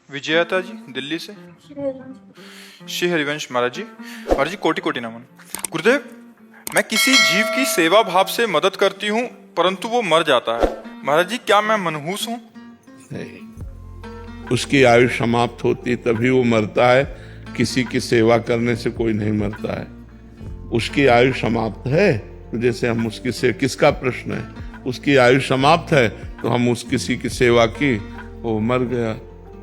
विजयता जी दिल्ली से। श्री हरिवंश महाराज जी। महाराज जी कोटि कोटि नमन। गुरुदेव, मैं किसी जीव की सेवा भाव से मदद करती हूँ परंतु वो मर जाता है। महाराज जी क्या मैं मनहूस हूँ? नहीं, उसकी आयु समाप्त होती तभी वो मरता है। किसी की सेवा करने से कोई नहीं मरता है। उसकी आयु समाप्त है तो जैसे हम उसकी से किसका प्रश्न है, उसकी आयु समाप्त है तो हम उस किसी की सेवा की, वो मर गया,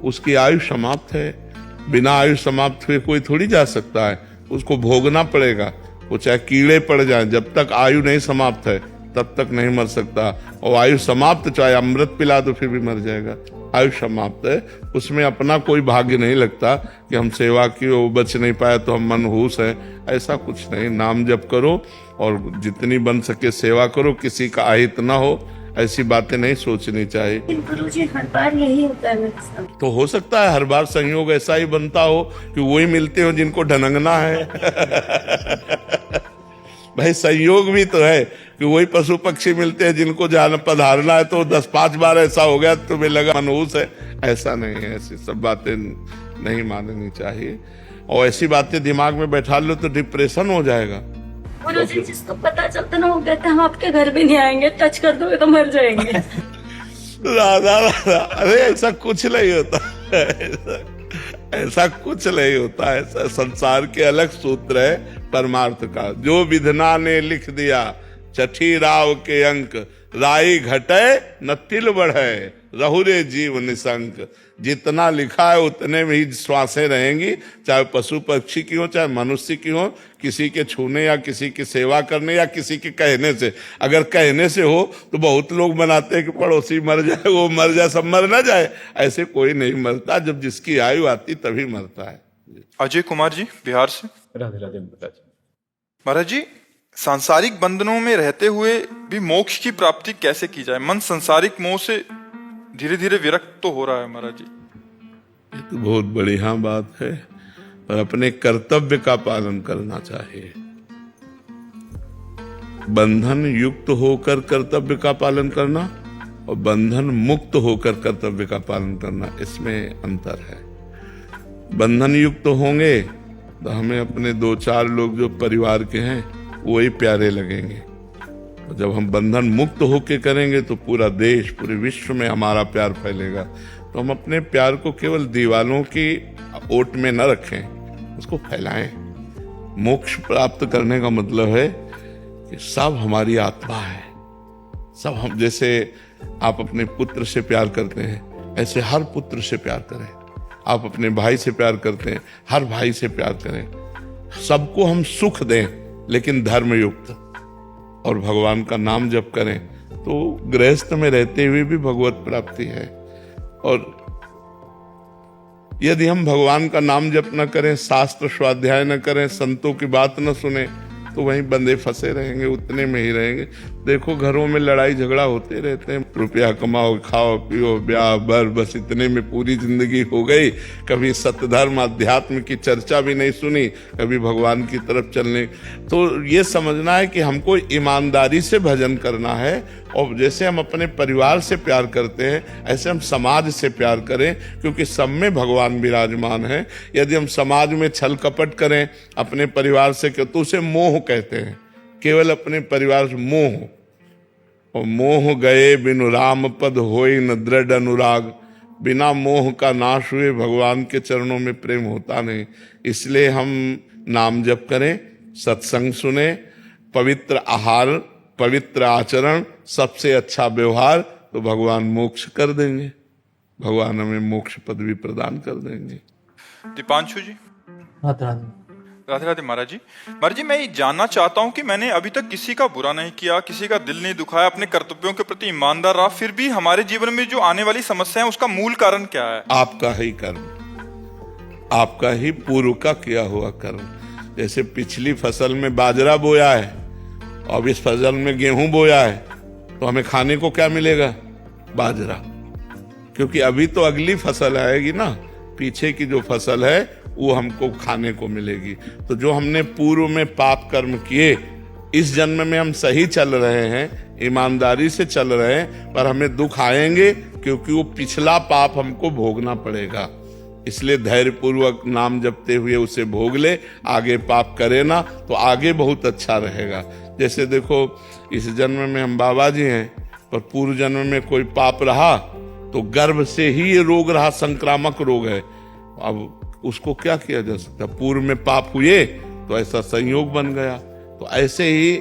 उसकी आयु समाप्त है। बिना आयु समाप्त हुए कोई थोड़ी जा सकता है, उसको भोगना पड़ेगा। वो चाहे कीड़े पड़ जाए, जब तक आयु नहीं समाप्त है तब तक नहीं मर सकता। और आयु समाप्त चाहे अमृत पिला दो फिर भी मर जाएगा। आयु समाप्त है, उसमें अपना कोई भाग्य नहीं लगता कि हम सेवा की, वो बच नहीं पाया तो हम मनहूस हैं। ऐसा कुछ नहीं। नाम जप करो और जितनी बन सके सेवा करो, किसी का अहित ना हो, ऐसी बातें नहीं सोचनी चाहिए। गुरुजी हर बार यही होता है मेरे साथ। तो हो सकता है हर बार संयोग ऐसा ही बनता हो कि वही मिलते हो जिनको ढनंगना है। भाई संयोग भी तो है कि वही पशु पक्षी मिलते हैं जिनको जान पधारना है, तो 10-5 बार ऐसा हो गया तुम्हें लगा मनहूस है। ऐसा नहीं है, ऐसी सब बातें नहीं माननी चाहिए। और ऐसी बातें दिमाग में बैठा लो तो डिप्रेशन हो जाएगा। गुरुजी जिसको पता चलता ना वो कहते हम आपके घर भी नहीं आएंगे, टच कर दोगे तो मर जाएंगे। राधा राधा, अरे ऐसा कुछ नहीं होता। ऐसा कुछ नहीं होता। ऐसा संसार के अलग सूत्र है परमार्थ का। जो विधना ने लिख दिया छठी राव के अंक, राई घटे न तिल बढ़े, रहुरे जीव निसंक। जितना लिखा है उतने में ही श्वासें रहेंगी, चाहे पशु पक्षी की हो चाहे मनुष्य की हो। किसी के छूने या किसी की सेवा करने या किसी के कहने से, अगर कहने से हो तो बहुत लोग बनाते हैं कि पड़ोसी मर जाए, वो मर जाए, सब मर ना जाए। ऐसे कोई नहीं मरता, जब जिसकी आयु आती तभी मरता है। अजय कुमार जी बिहार से। राधे राधे महाराज। महाराज जी, सांसारिक बंधनों में रहते हुए भी मोक्ष की प्राप्ति कैसे की जाए? मन सांसारिक मोह से धीरे धीरे विरक्त तो हो रहा है महाराज जी। ये तो बहुत बढ़िया बात है, पर अपने कर्तव्य का पालन करना चाहिए। बंधन युक्त होकर कर्तव्य का पालन करना और बंधन मुक्त होकर कर्तव्य का पालन करना, इसमें अंतर है। बंधन युक्त होंगे तो हमें अपने 2-4 लोग जो परिवार के हैं वही प्यारे लगेंगे। और जब हम बंधन मुक्त होके करेंगे तो पूरा देश, पूरे विश्व में हमारा प्यार फैलेगा। तो हम अपने प्यार को केवल दीवालों की ओट में न रखें, उसको फैलाएं। मोक्ष प्राप्त करने का मतलब है कि सब हमारी आत्मा है। सब हम, जैसे आप अपने पुत्र से प्यार करते हैं ऐसे हर पुत्र से प्यार करें। आप अपने भाई से प्यार करते हैं, हर भाई से प्यार करें। सबको हम सुख दें लेकिन धर्मयुक्त, और भगवान का नाम जप करें तो गृहस्थ में रहते हुए भी भगवत प्राप्ति है। और यदि हम भगवान का नाम जप न करें, शास्त्र स्वाध्याय न करें, संतों की बात न सुने, तो वहीं बंधे फंसे रहेंगे, उतने में ही रहेंगे। देखो घरों में लड़ाई झगड़ा होते रहते हैं। रुपया कमाओ, खाओ पियो, ब्याह बर, बस इतने में पूरी जिंदगी हो गई। कभी सत्यधर्म अध्यात्म की चर्चा भी नहीं सुनी, कभी भगवान की तरफ चलने। तो ये समझना है कि हमको ईमानदारी से भजन करना है। और जैसे हम अपने परिवार से प्यार करते हैं ऐसे हम समाज से प्यार करें, क्योंकि सब में भगवान विराजमान है। यदि हम समाज में छल कपट करें अपने परिवार से तो उसे मोह कहते हैं। केवल अपने परिवार से मोह। और मोह गए बिनु राम पद होई न दृढ़ अनुराग। बिना मोह का नाश हुए भगवान के चरणों में प्रेम होता नहीं। इसलिए हम नाम जप करें, सत्संग सुने, पवित्र आहार, पवित्र आचरण, सबसे अच्छा व्यवहार, तो भगवान मोक्ष कर देंगे। भगवान हमें मोक्ष पदवी प्रदान कर देंगे। दीपांशु जी। राधे राधे। राधे राधे महाराज जी। महाराज जी, मैं ये जानना चाहता हूँ कि मैंने अभी तक किसी का बुरा नहीं किया, किसी का दिल नहीं दुखाया, अपने कर्तव्यों के प्रति ईमानदार रहा, फिर भी हमारे जीवन में जो आने वाली समस्या है उसका मूल कारण क्या है? आपका ही कर्म, आपका ही पूर्व का किया हुआ कर्म। जैसे पिछली फसल में बाजरा बोया है, अब इस फसल में गेहूं बोया है, तो हमें खाने को क्या मिलेगा? बाजरा। क्योंकि अभी तो अगली फसल आएगी ना, पीछे की जो फसल है वो हमको खाने को मिलेगी। तो जो हमने पूर्व में पाप कर्म किए, इस जन्म में हम सही चल रहे हैं, ईमानदारी से चल रहे हैं, पर हमें दुख आएंगे क्योंकि वो पिछला पाप हमको भोगना पड़ेगा। इसलिए धैर्य पूर्वक नाम जपते हुए उसे भोग ले, आगे पाप करे ना तो आगे बहुत अच्छा रहेगा। जैसे देखो इस जन्म में हम बाबा जी हैं, पर पूर्व जन्म में कोई पाप रहा तो गर्भ से ही ये रोग रहा, संक्रामक रोग है। अब उसको क्या किया जा सकता, पूर्व में पाप हुए तो ऐसा संयोग बन गया। तो ऐसे ही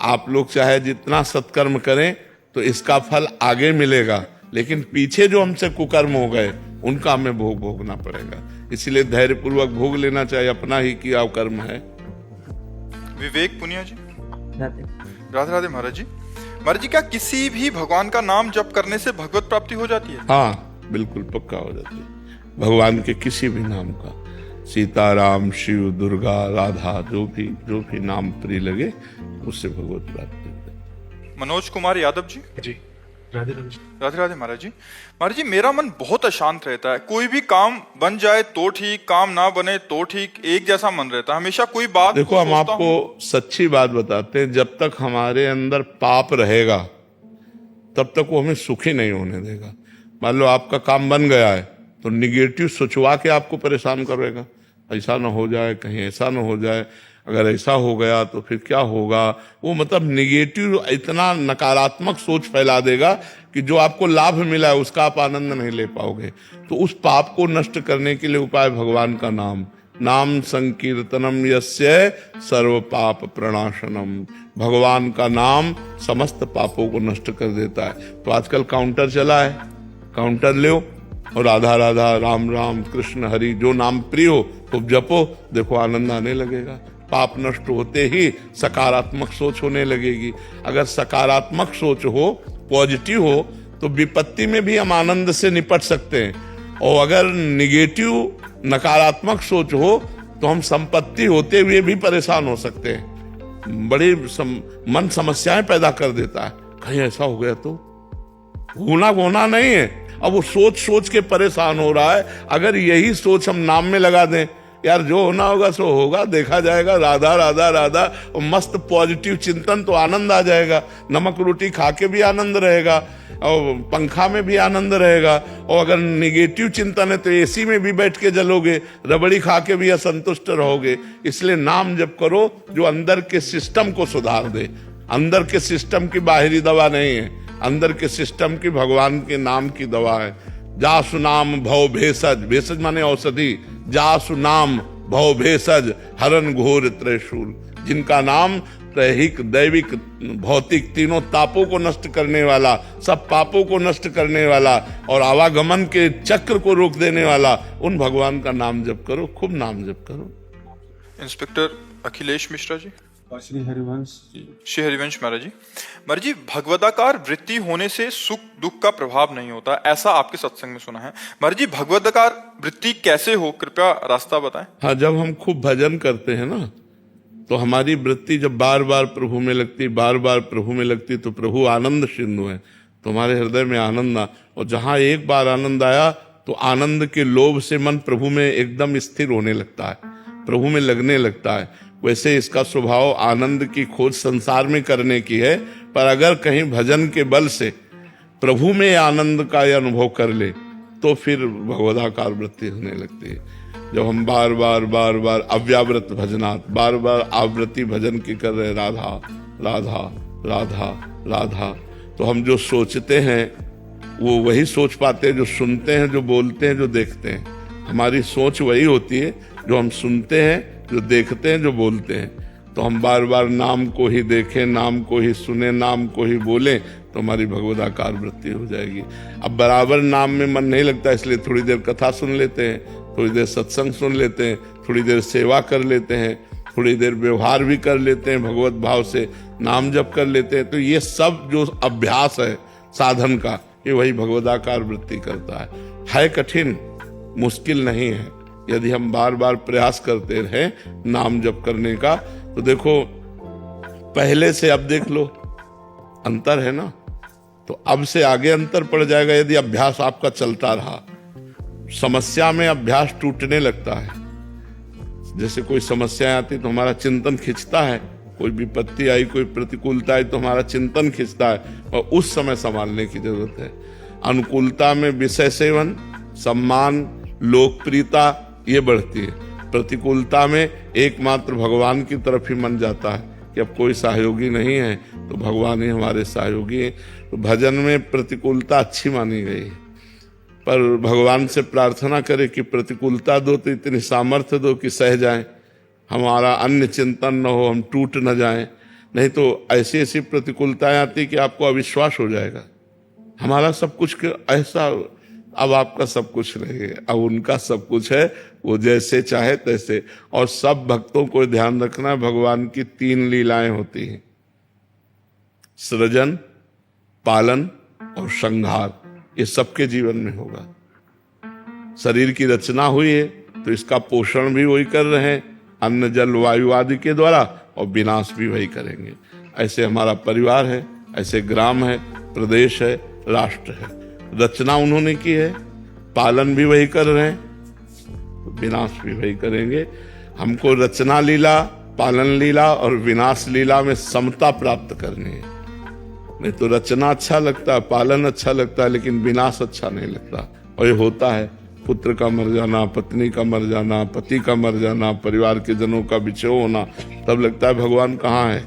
आप लोग चाहे जितना सत्कर्म करें तो इसका फल आगे मिलेगा, लेकिन पीछे जो हमसे कुकर्म हो गए उनका हमें भोगना पड़ेगा। इसलिए धैर्य पूर्वक भोग लेना चाहिए, अपना ही किया कर्म है। विवेक पुनिया जी। राधे राधे राधे महाराज जी। महाराज जी, क्या किसी भी भगवान का नाम जप करने से भगवत प्राप्ति हो जाती है? हाँ, बिल्कुल पक्का हो जाती है। भगवान के किसी भी नाम का, सीताराम, शिव, दुर्गा, राधा, जो भी नाम प्रिय लगे उससे भगवत प्राप्ति होती है। मनोज कुमार यादव जी। जी राधे राधे राधे राधे महाराज जी। महाराज जी, मेरा मन बहुत अशांत रहता है। कोई भी काम बन जाए तो ठीक, काम ना बने तो ठीक, एक जैसा मन रहता है। हमेशा कोई बात देखो, हम आपको सच्ची बात बताते हैं, जब तक हमारे अंदर पाप रहेगा तब तक वो हमें सुखी नहीं होने देगा। मान लो आपका काम बन गया है तो निगेटिव सोचवा के आपको परेशान करेगा, ऐसा ना हो जाए, कहीं ऐसा ना हो जाए, अगर ऐसा हो गया तो फिर क्या होगा। वो मतलब निगेटिव इतना नकारात्मक सोच फैला देगा कि जो आपको लाभ मिला है उसका आप आनंद नहीं ले पाओगे। तो उस पाप को नष्ट करने के लिए उपाय भगवान का नाम संकीर्तनम यस्य सर्व पाप प्रणाशनम। भगवान का नाम समस्त पापों को नष्ट कर देता है। तो आजकल काउंटर चला है, काउंटर लो और राधा राधा, राम राम, कृष्ण हरि, जो नाम प्रिय हो तो जपो, देखो आनंद आने लगेगा। पाप नष्ट होते ही सकारात्मक सोच होने लगेगी। अगर सकारात्मक सोच हो, पॉजिटिव हो, तो विपत्ति में भी हम आनंद से निपट सकते हैं। और अगर निगेटिव नकारात्मक सोच हो तो हम संपत्ति होते हुए भी परेशान हो सकते हैं। बड़ी मन समस्याएं पैदा कर देता है। कहीं ऐसा हो गया तो होना नहीं है। अब वो सोच के परेशान हो रहा है। अगर यही सोच हम नाम में लगा दें, यार जो होना होगा सो होगा, देखा जाएगा, राधा राधा राधा, और मस्त पॉजिटिव चिंतन, तो आनंद आ जाएगा। नमक रोटी खा के भी आनंद रहेगा और पंखा में भी आनंद रहेगा। और अगर निगेटिव चिंतन है तो एसी में भी बैठ के जलोगे, रबड़ी खा के भी असंतुष्ट रहोगे। इसलिए नाम जप करो जो अंदर के सिस्टम को सुधार दे। अंदर के सिस्टम की बाहरी दवा नहीं है, अंदर के सिस्टम की भगवान के नाम की दवा है। जासु नाम भव भेषज, भेषज माने औषधि, जासु नाम भव भेषज हरन घोर त्रिशूल। जिनका नाम दैहिक, दैविक, भौतिक तीनों तापों को नष्ट करने वाला, सब पापों को नष्ट करने वाला और आवागमन के चक्र को रोक देने वाला, उन भगवान का नाम जप करो, खूब नाम जप करो। इंस्पेक्टर अखिलेश मिश्रा जी। श्री हरिवंश जी। श्री हरिवंश महाराज जी। महाराज जी, भगवदाकार वृत्ति होने से सुख दुख का प्रभाव नहीं होता, ऐसा आपके सत्संग में सुना है। महाराज जी, भगवदाकार वृत्ति कैसे हो, कृपया रास्ता बताएं। हाँ, जब हम खूब भजन करते हैं ना तो हमारी वृत्ति जब बार बार प्रभु में लगती, बार बार प्रभु में लगती, तो प्रभु आनंद सिंधु है, तुम्हारे हृदय में आनंद आ। और जहां एक बार आनंद आया तो आनंद के लोभ से मन प्रभु में एकदम स्थिर होने लगता है, प्रभु में लगने लगता है। वैसे इसका स्वभाव आनंद की खोज संसार में करने की है, पर अगर कहीं भजन के बल से प्रभु में आनंद का अनुभव कर ले तो फिर भगवदाकार वृत्ति होने लगती है। जब हम बार बार अव्यावृत भजनात्, बार बार आवृत्ति भजन की कर रहे, राधा राधा राधा राधा, तो हम जो सोचते हैं वो वही सोच पाते हैं, जो सुनते हैं, जो बोलते हैं, जो देखते हैं। हमारी सोच वही होती है जो हम सुनते हैं, जो देखते हैं, जो बोलते हैं। तो हम बार बार नाम को ही देखें, नाम को ही सुने, नाम को ही बोलें, तो हमारी भगवदाकार वृत्ति हो जाएगी। अब बराबर नाम में मन नहीं लगता, इसलिए थोड़ी देर कथा सुन लेते हैं, थोड़ी देर सत्संग सुन लेते हैं, थोड़ी देर सेवा कर लेते हैं, थोड़ी देर व्यवहार भी कर लेते हैं, भगवत भाव से नाम जप कर लेते हैं। तो ये सब जो अभ्यास है साधन का, ये वही भगवदाकार वृत्ति करता है। कठिन, मुश्किल नहीं है। यदि हम बार बार प्रयास करते रहें नाम जप करने का, तो देखो पहले से अब देख लो अंतर है ना, तो अब से आगे अंतर पड़ जाएगा यदि अभ्यास आपका चलता रहा। समस्या में अभ्यास टूटने लगता है। जैसे कोई समस्या आती तो हमारा चिंतन खिंचता है, कोई विपत्ति आई, कोई प्रतिकूलता आई तो हमारा चिंतन खिंचता है, और उस समय संभालने की जरूरत है। अनुकूलता में विषय सेवन, सम्मान, लोकप्रियता ये बढ़ती है। प्रतिकूलता में एकमात्र भगवान की तरफ ही मन जाता है कि अब कोई सहयोगी नहीं है तो भगवान ही हमारे सहयोगी हैं। तो भजन में प्रतिकूलता अच्छी मानी गई है, पर भगवान से प्रार्थना करें कि प्रतिकूलता दो तो इतनी सामर्थ्य दो कि सह जाएं, हमारा अन्य चिंतन न हो, हम टूट न जाएं। नहीं तो ऐसी ऐसी प्रतिकूलताएं आती कि आपको अविश्वास हो जाएगा, हमारा सब कुछ ऐसा, अब आपका सब कुछ नहीं है, अब उनका सब कुछ है, वो जैसे चाहे तैसे। और सब भक्तों को ध्यान रखना, भगवान की 3 लीलाएं होती हैं, सृजन, पालन और संहार। ये सबके जीवन में होगा। शरीर की रचना हुई है तो इसका पोषण भी वही कर रहे हैं, अन्न जल वायु आदि के द्वारा, और विनाश भी वही करेंगे। ऐसे हमारा परिवार है, ऐसे ग्राम है, प्रदेश है, राष्ट्र है। रचना उन्होंने की है, पालन भी वही कर रहे हैं, विनाश भी वही करेंगे। हमको रचना लीला, पालन लीला और विनाश लीला में समता प्राप्त करनी है। नहीं तो रचना अच्छा लगता है, पालन अच्छा लगता है, लेकिन विनाश अच्छा नहीं लगता। और ये होता है, पुत्र का मर जाना, पत्नी का मर जाना, पति का मर जाना, परिवार के जनों का बिछोह होना, तब लगता है भगवान कहाँ है।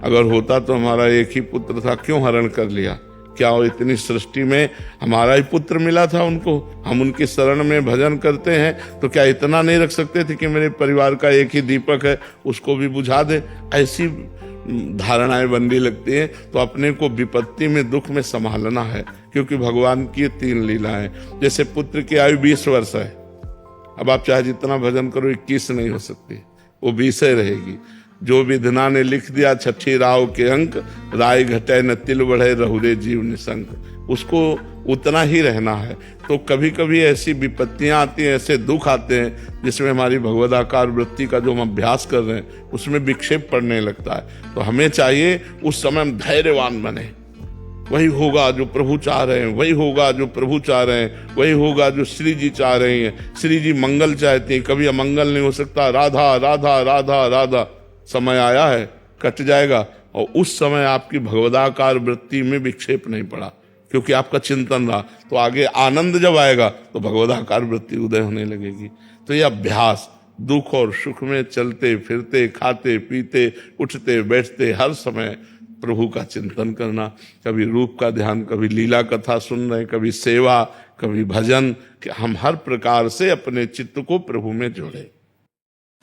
अगर होता तो हमारा एक ही पुत्र था, क्यों हरण कर लिया? क्या वो इतनी सृष्टि में हमारा ही पुत्र मिला था उनको? हम उनकी शरण में भजन करते हैं तो क्या इतना नहीं रख सकते थे कि मेरे परिवार का एक ही दीपक है, उसको भी बुझा दे? ऐसी धारणाएं बनने लगती हैं। तो अपने को विपत्ति में, दुख में संभालना है, क्योंकि भगवान की 3 लीलाएं। जैसे पुत्र की आयु 20 वर्ष है, अब आप चाहे जितना भजन करो 21 नहीं हो सकती, वो 20 रहेगी। जो विधना ने लिख दिया 6 राव के अंक, राय घटे न तिल बढ़े रहुरे जीव निशंक, उसको उतना ही रहना है। तो कभी कभी ऐसी विपत्तियां आती हैं, ऐसे दुख आते हैं जिसमें हमारी भगवदाकार वृत्ति का जो हम अभ्यास कर रहे हैं उसमें विक्षेप पड़ने लगता है। तो हमें चाहिए उस समय हम धैर्यवान बने। वही होगा जो प्रभु चाह रहे हैं, वही होगा जो प्रभु चाह रहे हैं, वही होगा जो श्री जी चाह रही हैं। श्री जी मंगल चाहती हैं, कभी अमंगल नहीं हो सकता। राधा राधा राधा राधा, समय आया है, कट जाएगा। और उस समय आपकी भगवदाकार वृत्ति में विक्षेप नहीं पड़ा, क्योंकि आपका चिंतन रहा। तो आगे आनंद जब आएगा तो भगवदाकार वृत्ति उदय होने लगेगी। तो ये अभ्यास, दुख और सुख में चलते फिरते, खाते पीते, उठते बैठते, हर समय प्रभु का चिंतन करना। कभी रूप का ध्यान, कभी लीला कथा सुन रहे, कभी सेवा, कभी भजन, कि हम हर प्रकार से अपने चित्त को प्रभु में जोड़े।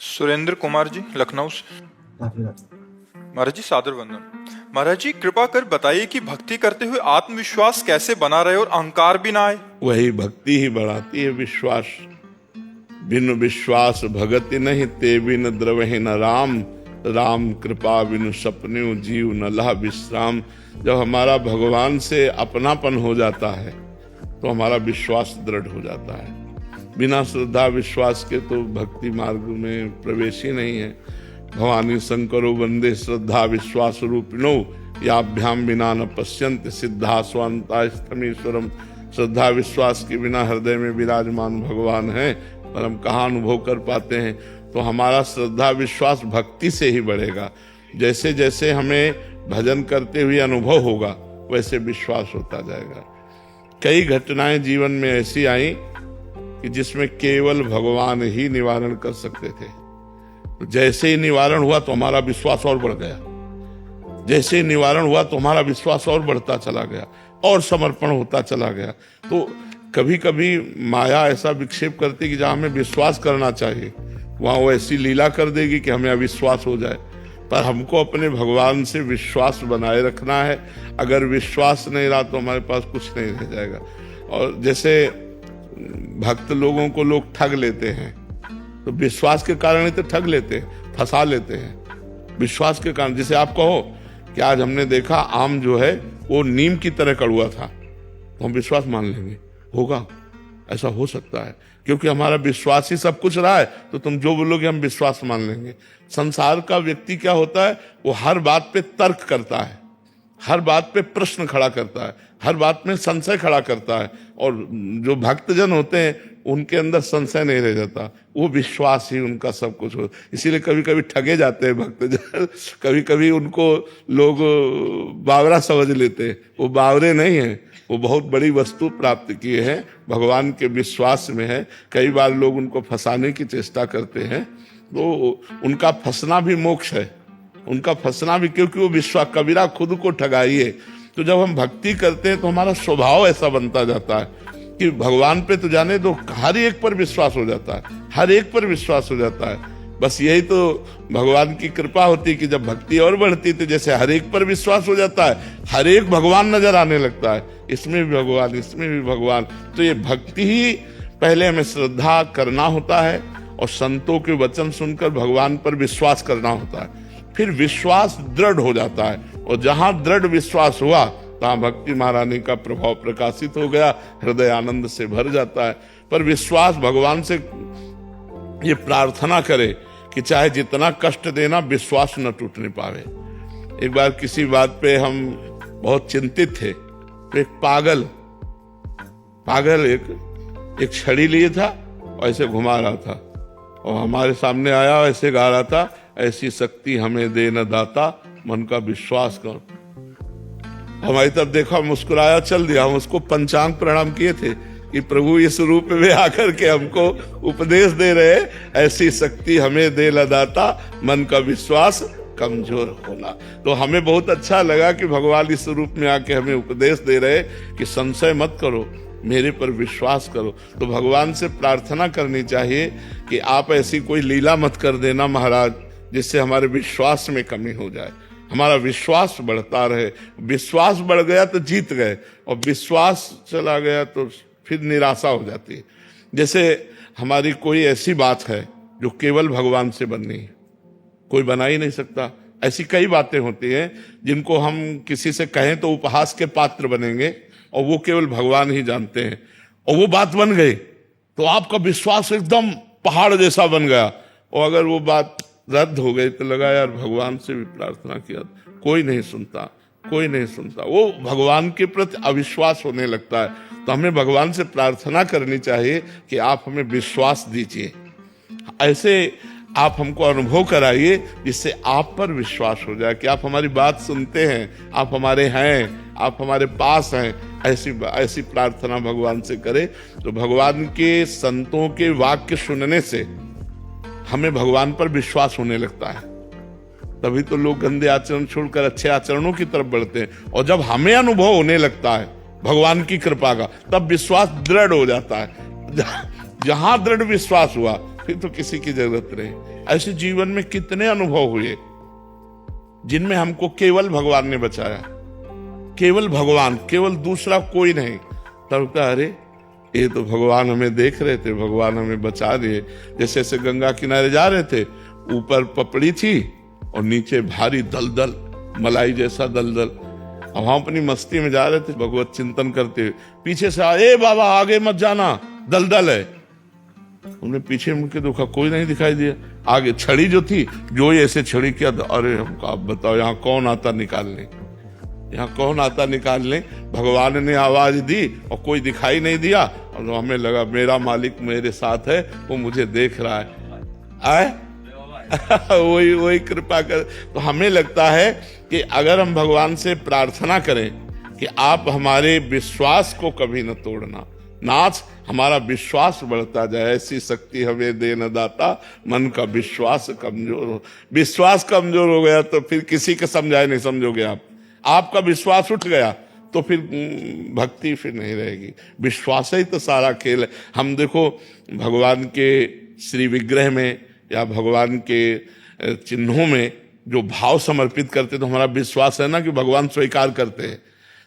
सुरेंद्र कुमार जी, लखनऊ से। महाराज जी सादर वंदन। महाराज जी कृपा कर बताइए कि भक्ति करते हुए आत्मविश्वास कैसे बना रहे और अहंकार भी ना आए। वही भक्ति ही बढ़ाती है विश्वास। बिन विश्वास भगति नहीं, ते बिन द्रवहि न राम, राम कृपा बिनु सपने जीव न लह विश्राम। जब हमारा भगवान से अपनापन हो जाता है तो हमारा विश्वास दृढ़ हो जाता है। बिना श्रद्धा विश्वास के तो भक्ति मार्ग में प्रवेश ही नहीं है। भवानी शंकरो वंदे श्रद्धा विश्वास रूपिणो, याभ्याम बिना न पश्यन्ति सिद्धा स्वान्तास्तमीश्वरम। श्रद्धा विश्वास के बिना हृदय में विराजमान भगवान है, पर हम कहाँ अनुभव कर पाते हैं। तो हमारा श्रद्धा विश्वास भक्ति से ही बढ़ेगा। जैसे जैसे हमें भजन करते हुए अनुभव होगा वैसे विश्वास होता जाएगा। कई घटनाएं जीवन में ऐसी आई कि जिसमें केवल भगवान ही निवारण कर सकते थे। तो जैसे ही निवारण हुआ तो हमारा विश्वास और बढ़ गया, जैसे ही निवारण हुआ तो हमारा विश्वास और बढ़ता चला गया और समर्पण होता चला गया। तो कभी कभी माया ऐसा विक्षेप करती कि जहां हमें विश्वास करना चाहिए वहां वो ऐसी लीला कर देगी कि हमें अविश्वास हो जाए। पर हमको अपने भगवान से विश्वास बनाए रखना है। अगर विश्वास नहीं रहा तो हमारे पास कुछ नहीं रह जाएगा। और जैसे भक्त लोगों को लोग ठग लेते हैं, तो विश्वास के कारण ही तो ठग लेते हैं, फंसा लेते हैं विश्वास के कारण। जैसे आप कहो कि आज हमने देखा आम जो है वो नीम की तरह कड़वा था, तो हम विश्वास मान लेंगे, होगा, ऐसा हो सकता है, क्योंकि हमारा विश्वास ही सब कुछ रहा है। तो तुम जो बोलोगे हम विश्वास मान लेंगे। संसार का व्यक्ति क्या होता है, वो हर बात पे तर्क करता है, हर बात पे प्रश्न खड़ा करता है, हर बात में संशय खड़ा करता है। और जो भक्तजन होते हैं उनके अंदर संशय नहीं रह जाता, वो विश्वास ही उनका सब कुछ हो। इसीलिए कभी कभी ठगे जाते हैं भक्तजन, कभी कभी उनको लोग बावरा समझ लेते हैं, वो बावरे नहीं है, वो बहुत बड़ी वस्तु प्राप्त किए हैं, भगवान के विश्वास में है। कई बार लोग उनको फंसाने की चेष्टा करते हैं, तो उनका फंसना भी मोक्ष है, उनका फंसना भी, क्योंकि वो विश्वास, कबीरा खुद को ठगाइए। तो जब हम भक्ति करते हैं तो हमारा स्वभाव ऐसा बनता जाता है कि भगवान पे तो जाने दो, हर एक पर विश्वास हो जाता है, हर एक पर विश्वास हो जाता है। बस यही तो भगवान की कृपा होती है कि जब भक्ति और बढ़ती तो जैसे हर एक पर विश्वास हो जाता है, हर एक भगवान नजर आने लगता है, इसमें भी भगवान, इसमें भी भगवान। तो ये भक्ति ही पहले हमें श्रद्धा करना होता है और संतों के वचन सुनकर भगवान पर विश्वास करना होता है, फिर विश्वास दृढ़ हो जाता है, और जहां दृढ़ विश्वास हुआ तहां भक्ति महारानी का प्रभाव प्रकाशित हो गया, हृदय आनंद से भर जाता है। पर विश्वास, भगवान से ये प्रार्थना करे कि चाहे जितना कष्ट देना, विश्वास न टूटने पावे। एक बार किसी बात पे हम बहुत चिंतित थे, तो एक पागल एक छड़ी लिए था और ऐसे घुमा रहा था, और हमारे सामने आया, ऐसे गा रहा था, ऐसी शक्ति हमें दे न दाता, मन का विश्वास कर। हमारी तरफ देखा, मुस्कुराया, चल दिया। हम उसको पंचांग प्रणाम किए थे कि प्रभु इस रूप में आकर के हमको उपदेश दे रहे, ऐसी शक्ति हमें दे न दाता, मन का विश्वास कमजोर होना। तो हमें बहुत अच्छा लगा कि भगवान इस रूप में आके हमें उपदेश दे रहे कि संशय मत करो, मेरे पर विश्वास करो। तो भगवान से प्रार्थना करनी चाहिए कि आप ऐसी कोई लीला मत कर देना महाराज जिससे हमारे विश्वास में कमी हो जाए, हमारा विश्वास बढ़ता रहे। विश्वास बढ़ गया तो जीत गए, और विश्वास चला गया तो फिर निराशा हो जाती है। जैसे हमारी कोई ऐसी बात है जो केवल भगवान से बननी है, कोई बना ही नहीं सकता। ऐसी कई बातें होती हैं जिनको हम किसी से कहें तो उपहास के पात्र बनेंगे, और वो केवल भगवान ही जानते हैं, और वो बात बन गई तो आपका विश्वास एकदम पहाड़ जैसा बन गया। और अगर वो बात रद्द हो गई तो लगा यार भगवान से भी प्रार्थना किया, कोई नहीं सुनता, कोई नहीं सुनता, वो भगवान के प्रति अविश्वास होने लगता है। तो हमें भगवान से प्रार्थना करनी चाहिए कि आप हमें विश्वास दीजिए, ऐसे आप हमको अनुभव कराइए जिससे आप पर विश्वास हो जाए कि आप हमारी बात सुनते हैं, आप हमारे हैं, आप हमारे पास हैं। ऐसी प्रार्थना भगवान से करें तो भगवान के संतों के वाक्य सुनने से हमें भगवान पर विश्वास होने लगता है। तभी तो लोग गंदे आचरण छोड़कर अच्छे आचरणों की तरफ बढ़ते हैं, और जब हमें अनुभव होने लगता है भगवान की कृपा का, तब विश्वास दृढ़ हो जाता है। जहां दृढ़ विश्वास हुआ फिर तो किसी की जरूरत नहीं। ऐसे जीवन में कितने अनुभव हुए जिनमें हमको केवल भगवान ने बचाया, केवल भगवान, केवल दूसरा कोई नहीं। तब कहा अरे ये तो भगवान हमें देख रहे थे, भगवान हमें बचा रहे। जैसे ऐसे गंगा किनारे जा रहे थे, ऊपर पपड़ी थी और नीचे भारी दलदल, मलाई जैसा दलदल। अब हम अपनी मस्ती में जा रहे थे भगवत चिंतन करते हुए, पीछे से ए बाबा आगे मत जाना, दलदल है। हमने पीछे मुड़ के देखा, कोई नहीं दिखाई दिया। आगे छड़ी जो थी, जो ऐसे छड़ी किया, अरे हमको आप बताओ यहाँ कौन आता निकालने, यहाँ कौन आता निकालने। भगवान ने आवाज दी और कोई दिखाई नहीं दिया, और हमें लगा मेरा मालिक मेरे साथ है, वो मुझे देख रहा है। वही कृपा कर। तो हमें लगता है कि अगर हम भगवान से प्रार्थना करें कि आप हमारे विश्वास को कभी न तोड़ना, नाथ हमारा विश्वास बढ़ता जाए, ऐसी शक्ति हमें दे न दाता, मन का विश्वास कमजोर हो। विश्वास कमजोर हो गया तो फिर किसी के समझाए नहीं समझोगे आप। आपका विश्वास उठ गया तो फिर भक्ति फिर नहीं रहेगी। विश्वास ही तो सारा खेल है। हम देखो भगवान के श्री विग्रह में या भगवान के चिन्हों में जो भाव समर्पित करते, तो हमारा विश्वास है ना कि भगवान स्वीकार करते हैं,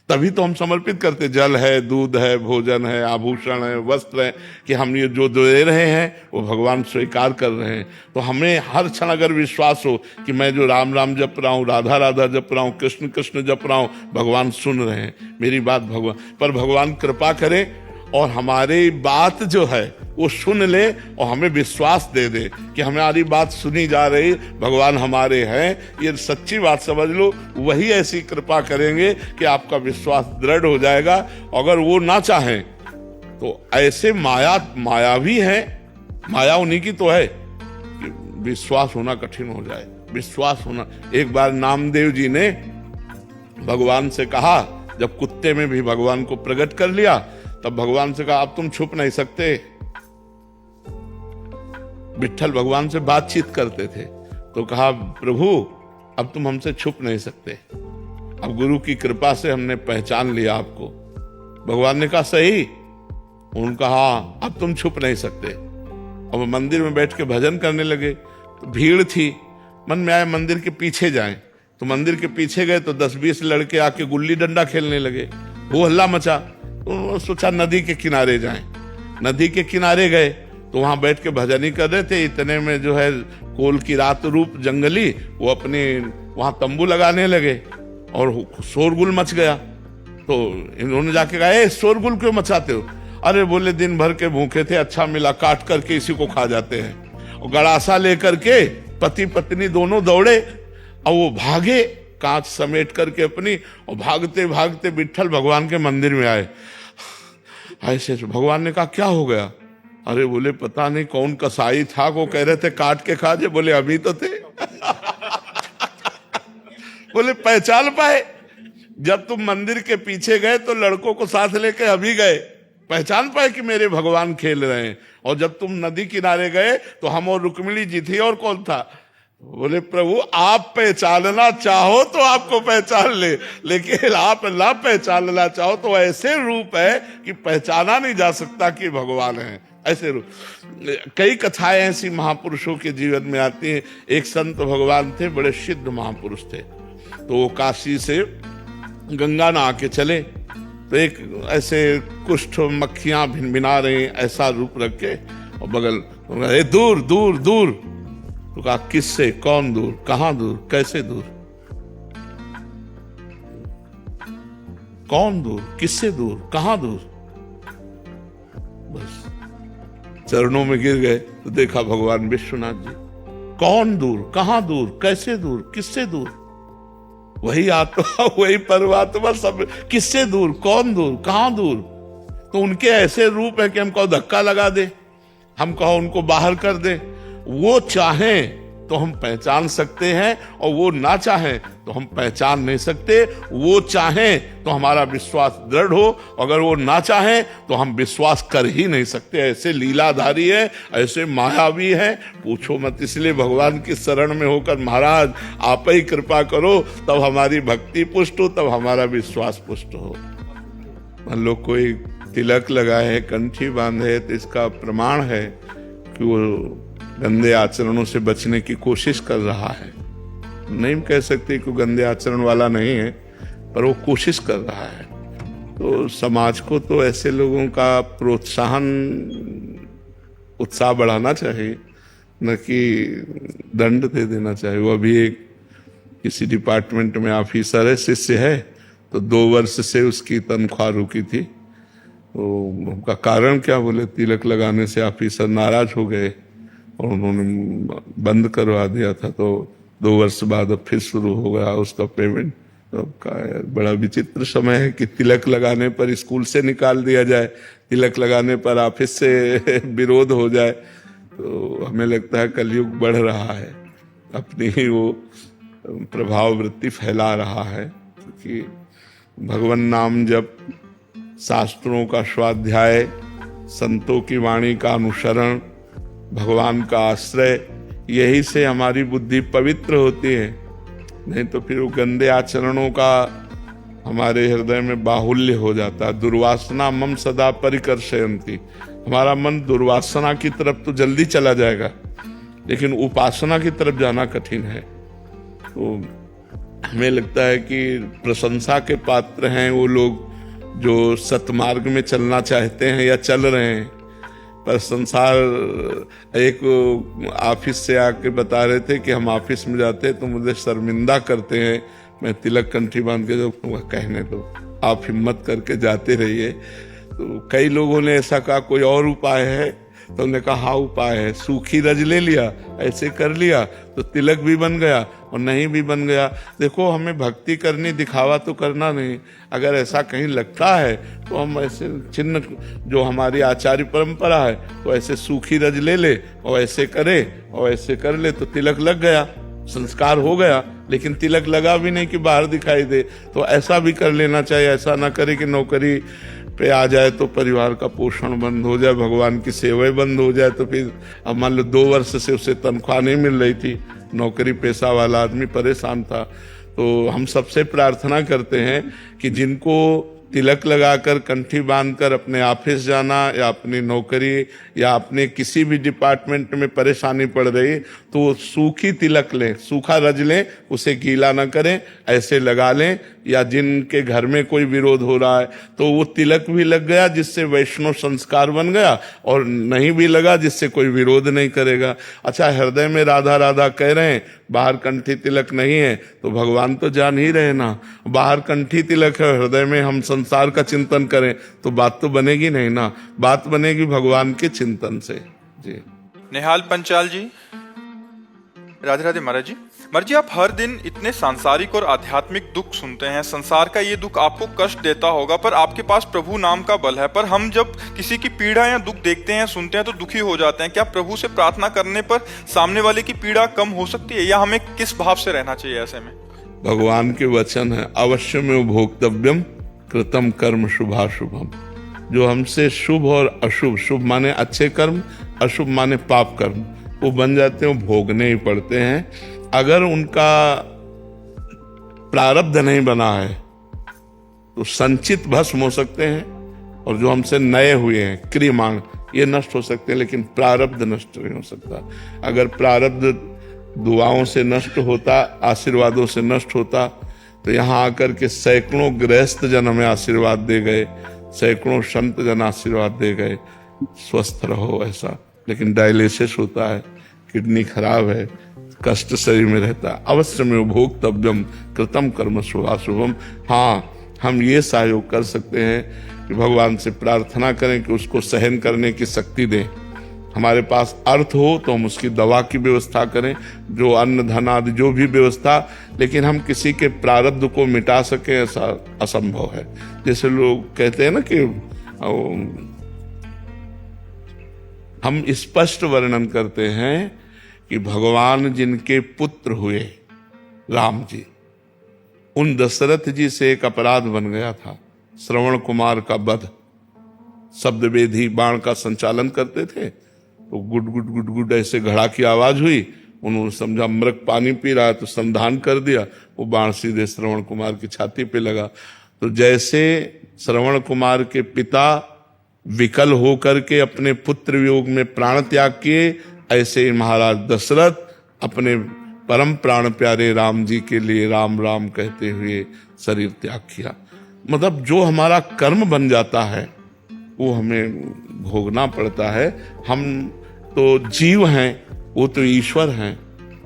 तभी तो हम समर्पित करते। जल है, दूध है, भोजन है, आभूषण है, वस्त्र है, कि हम ये जो दे रहे हैं वो भगवान स्वीकार कर रहे हैं। तो हमें हर क्षण अगर विश्वास हो कि मैं जो राम राम जप रहा हूँ, राधा राधा जप रहा हूँ, कृष्ण कृष्ण जप रहा हूँ, भगवान सुन रहे हैं मेरी बात। भगवान पर भगवान कृपा करे और हमारी बात जो है वो सुन ले और हमें विश्वास दे दे कि हमारी बात सुनी जा रही, भगवान हमारे हैं, ये सच्ची बात समझ लो। वही ऐसी कृपा करेंगे कि आपका विश्वास दृढ़ हो जाएगा। अगर वो ना चाहें तो ऐसे मायावी है, माया उन्हीं की तो है कि विश्वास होना कठिन हो जाए। विश्वास होना, एक बार नामदेव जी ने भगवान से कहा, जब कुत्ते में भी भगवान को प्रकट कर लिया, तब भगवान से कहा अब तुम छुप नहीं सकते। विट्ठल भगवान से बातचीत करते थे, तो कहा प्रभु अब तुम हमसे छुप नहीं सकते, अब गुरु की कृपा से हमने पहचान लिया आपको। भगवान ने कहा सही? उन्होंने कहा हाँ, अब तुम छुप नहीं सकते। अब मंदिर में बैठ के भजन करने लगे, तो भीड़ थी, मन में आया मंदिर के पीछे जाएं। तो मंदिर के पीछे गए तो 10-20 लड़के आके गुल्ली डंडा खेलने लगे, वो हल्ला मचा। तो सोचा नदी के किनारे जाएं। नदी के किनारे गए तो वहां बैठ के भजन ही कर रहे थे। इतने में जो है कोल की रात रूप जंगली वो अपने वहां तंबू लगाने लगे और शोरगुल मच गया। तो इन्होंने जाके कहा ए शोरगुल क्यों मचाते हो? अरे बोले दिन भर के भूखे थे, अच्छा मिला, काट करके इसी को खा जाते हैं। और गड़ासा लेकर के पति पत्नी दोनों दौड़े और वो भागे कांच समेट करके अपनी, और भागते भागते विट्ठल भगवान के मंदिर में आए। ऐसे भगवान ने कहा क्या हो गया? अरे बोले पता नहीं कौन कसाई था, वो कह रहे थे काट के खा जे। बोले अभी तो थे। बोले पहचान पाए? जब तुम मंदिर के पीछे गए तो लड़कों को साथ लेके अभी गए, पहचान पाए कि मेरे भगवान खेल रहे हैं। और जब तुम नदी किनारे गए तो हम और रुक्मिणी जी थी, और कौन था? बोले प्रभु आप पहचानना चाहो तो आपको पहचान ले, लेकिन आप ना पहचानना चाहो तो ऐसे रूप है कि पहचाना नहीं जा सकता कि भगवान है। ऐसे रूप, कई कथाएं ऐसी महापुरुषों के जीवन में आती हैं। एक संत भगवान थे, बड़े सिद्ध महापुरुष थे, तो वो काशी से गंगा नहा के चले, तो एक ऐसे कुष्ठ मक्खियां भिनभिना रही ऐसा रूप रख के, और बगल दूर दूर दूर। तो कहा किससे? कौन दूर? कहां दूर? कैसे दूर? कौन दूर? किससे दूर? कहां दूर? बस चरणों में गिर गए तो देखा भगवान विश्वनाथ जी। कौन दूर? कहां दूर? कैसे दूर? किससे दूर? वही आत्मा, वही परमात्मा, सब किससे दूर? कौन दूर? कहां दूर? तो उनके ऐसे रूप है कि हम कहो धक्का लगा दे, हम कहो उनको बाहर कर दे। वो चाहें तो हम पहचान सकते हैं, और वो ना चाहें तो हम पहचान नहीं सकते। वो चाहें तो हमारा विश्वास दृढ़ हो, अगर वो ना चाहें तो हम विश्वास कर ही नहीं सकते। ऐसे लीलाधारी है, ऐसे मायावी है, पूछो मत। इसलिए भगवान की शरण में होकर महाराज आप ही कृपा करो, तब हमारी भक्ति पुष्ट हो, तब हमारा विश्वास पुष्ट हो। मान लो कोई तिलक लगाए, कंठी बांधे, तो इसका प्रमाण है कि वो गंदे आचरणों से बचने की कोशिश कर रहा है। नहीं कह सकते कि गंदे आचरण वाला नहीं है, पर वो कोशिश कर रहा है। तो समाज को तो ऐसे लोगों का प्रोत्साहन, उत्साह बढ़ाना चाहिए, न कि दंड दे देना चाहिए। वो अभी एक किसी डिपार्टमेंट में ऑफिसर है, शिष्य है, तो 2 वर्ष से उसकी तनख्वाह रुकी थी। तो उनका कारण क्या? बोले तिलक लगाने से ऑफिसर नाराज हो गए और उन्होंने बंद करवा दिया था। तो 2 वर्ष बाद अब फिर शुरू हो गया उसका पेमेंट। तो अब का बड़ा विचित्र समय है कि तिलक लगाने पर स्कूल से निकाल दिया जाए, तिलक लगाने पर ऑफिस से विरोध हो जाए। तो हमें लगता है कलयुग बढ़ रहा है, अपनी ही वो प्रभाव वृत्ति फैला रहा है। क्योंकि भगवान नाम जप, शास्त्रों का स्वाध्याय, संतों की वाणी का अनुसरण, भगवान का आश्रय, यही से हमारी बुद्धि पवित्र होती है। नहीं तो फिर वो गंदे आचरणों का हमारे हृदय में बाहुल्य हो जाता है। दुर्वासना मम सदा परिकर्षयन्ति, हमारा मन दुर्वासना की तरफ तो जल्दी चला जाएगा, लेकिन उपासना की तरफ जाना कठिन है। तो हमें लगता है कि प्रशंसा के पात्र हैं वो लोग जो सतमार्ग में चलना चाहते हैं या चल रहे हैं। पर संसार, एक ऑफिस से आके बता रहे थे कि हम ऑफिस में जाते हैं तो मुझे शर्मिंदा करते हैं, मैं तिलक कंठी बांध के, जो कहने दो, आप हिम्मत करके जाते रहिए। तो कई लोगों ने ऐसा कहा कोई और उपाय है, तो उन्होंने कहा हाँ उपाय है, सूखी रज ले लिया, ऐसे कर लिया तो तिलक भी बन गया और नहीं भी बन गया। देखो हमें भक्ति करनी, दिखावा तो करना नहीं। अगर ऐसा कहीं लगता है तो हम ऐसे चिन्ह, जो हमारी आचार्य परंपरा है, तो ऐसे सूखी रज ले ले और ऐसे करे और ऐसे कर ले तो तिलक लग गया, संस्कार हो गया। लेकिन तिलक लगा भी नहीं कि बाहर दिखाई दे, तो ऐसा भी कर लेना चाहिए। ऐसा ना करे कि नौकरी पे आ जाए तो परिवार का पोषण बंद हो जाए, भगवान की सेवाएं बंद हो जाए। तो फिर अब मान लो 2 वर्ष से उसे तनख्वाह नहीं मिल रही थी, नौकरी पेशा वाला आदमी परेशान था। तो हम सबसे प्रार्थना करते हैं कि जिनको तिलक लगाकर कंठी बांधकर अपने ऑफिस जाना या अपनी नौकरी या अपने किसी भी डिपार्टमेंट में परेशानी पड़ रही, तो वो सूखी तिलक लें, सूखा रज लें, उसे गीला ना करें, ऐसे लगा लें। या जिनके घर में कोई विरोध हो रहा है तो वो तिलक भी लग गया जिससे वैष्णव संस्कार बन गया, और नहीं भी लगा जिससे कोई विरोध नहीं करेगा। अच्छा, हृदय में राधा राधा कह रहे हैं, बाहर कंठी तिलक नहीं है, तो भगवान तो जान ही रहे ना। बाहर कंठी तिलक है, हृदय में हम संसार का चिंतन करें तो बात तो बनेगी नहीं ना, बात बनेगी भगवान के चिंतन से। जी निहाल पंचाल जी, राधे राधे महाराज जी। महाराज जी, आप हर दिन इतने सांसारिक और आध्यात्मिक दुख सुनते हैं, संसार का ये दुख आपको कष्ट देता होगा, पर आपके पास प्रभु नाम का बल है। पर हम जब किसी की पीड़ा या दुख देखते हैं, सुनते हैं तो दुखी हो जाते हैं। क्या प्रभु से प्रार्थना करने पर सामने वाले की पीड़ा कम हो सकती है, या हमें किस भाव से रहना चाहिए ऐसे में? भगवान के वचन है, अवश्य में भोक्तव्यम कृतम कर्म शुभाशुभम। जो हमसे शुभ और अशुभ, शुभ माने अच्छे कर्म, अशुभ माने पाप कर्म, वो बन जाते हैं, वो भोगने ही पड़ते हैं। अगर उनका प्रारब्ध नहीं बना है तो संचित भस्म हो सकते हैं, और जो हमसे नए हुए हैं क्रियमाण, ये नष्ट हो सकते हैं, लेकिन प्रारब्ध नष्ट नहीं हो सकता। अगर प्रारब्ध दुआओं से नष्ट होता, आशीर्वादों से नष्ट होता, तो यहाँ आकर के सैकड़ों गृहस्थ जन हमें आशीर्वाद दे गए, सैकड़ों संत जन आशीर्वाद दे गए, स्वस्थ रहो ऐसा। लेकिन डायलिसिस होता है, किडनी खराब है, कष्ट शरीर में रहता है। अवश्य में भोक्तव्यम कृतम कर्म शुभाशुभम। हाँ, हम ये सहयोग कर सकते हैं कि भगवान से प्रार्थना करें कि उसको सहन करने की शक्ति दें। हमारे पास अर्थ हो तो हम उसकी दवा की व्यवस्था करें, जो अन्न धन आदि जो भी व्यवस्था, लेकिन हम किसी के प्रारब्ध को मिटा सकें ऐसा असंभव है। जैसे लोग कहते हैं ना कि हम स्पष्ट वर्णन करते हैं कि भगवान जिनके पुत्र हुए राम जी, उन दशरथ जी से एक अपराध बन गया था, श्रवण कुमार का वध। शब्द वेदी बाण का संचालन करते थे, तो गुड गुड गुड गुड ऐसे घड़ा की आवाज हुई, उन्होंने समझा मृग पानी पी रहा है, तो संधान कर दिया, वो बाण सीधे श्रवण कुमार की छाती पे लगा। तो जैसे श्रवण कुमार के पिता विकल होकर के अपने पुत्र वियोग में प्राण त्याग किए, ऐसे ही महाराज दशरथ अपने परम प्राण प्यारे राम जी के लिए राम राम कहते हुए शरीर त्याग किया। मतलब जो हमारा कर्म बन जाता है वो हमें भोगना पड़ता है। हम तो जीव हैं, वो तो ईश्वर हैं।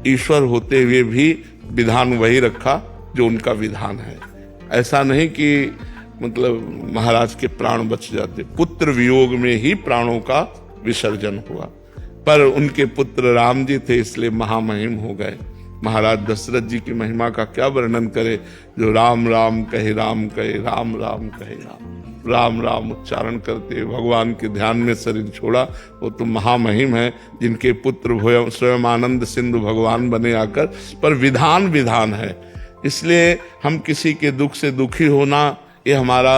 ईश्वर होते हुए भी विधान वही रखा जो उनका विधान है। ऐसा नहीं कि मतलब महाराज के प्राण बच जाते, पुत्र वियोग में ही प्राणों का विसर्जन हुआ, पर उनके पुत्र राम जी थे इसलिए महामहिम हो गए। महाराज दशरथ जी की महिमा का क्या वर्णन करे, जो राम राम कहे राम कहे, राम राम कहे राम, राम राम उच्चारण करते भगवान के ध्यान में शरीर छोड़ा, वो तो महामहिम है। जिनके पुत्र स्वयं आनंद सिंधु भगवान बने आकर, पर विधान विधान है। इसलिए हम किसी के दुख से दुखी होना ये हमारा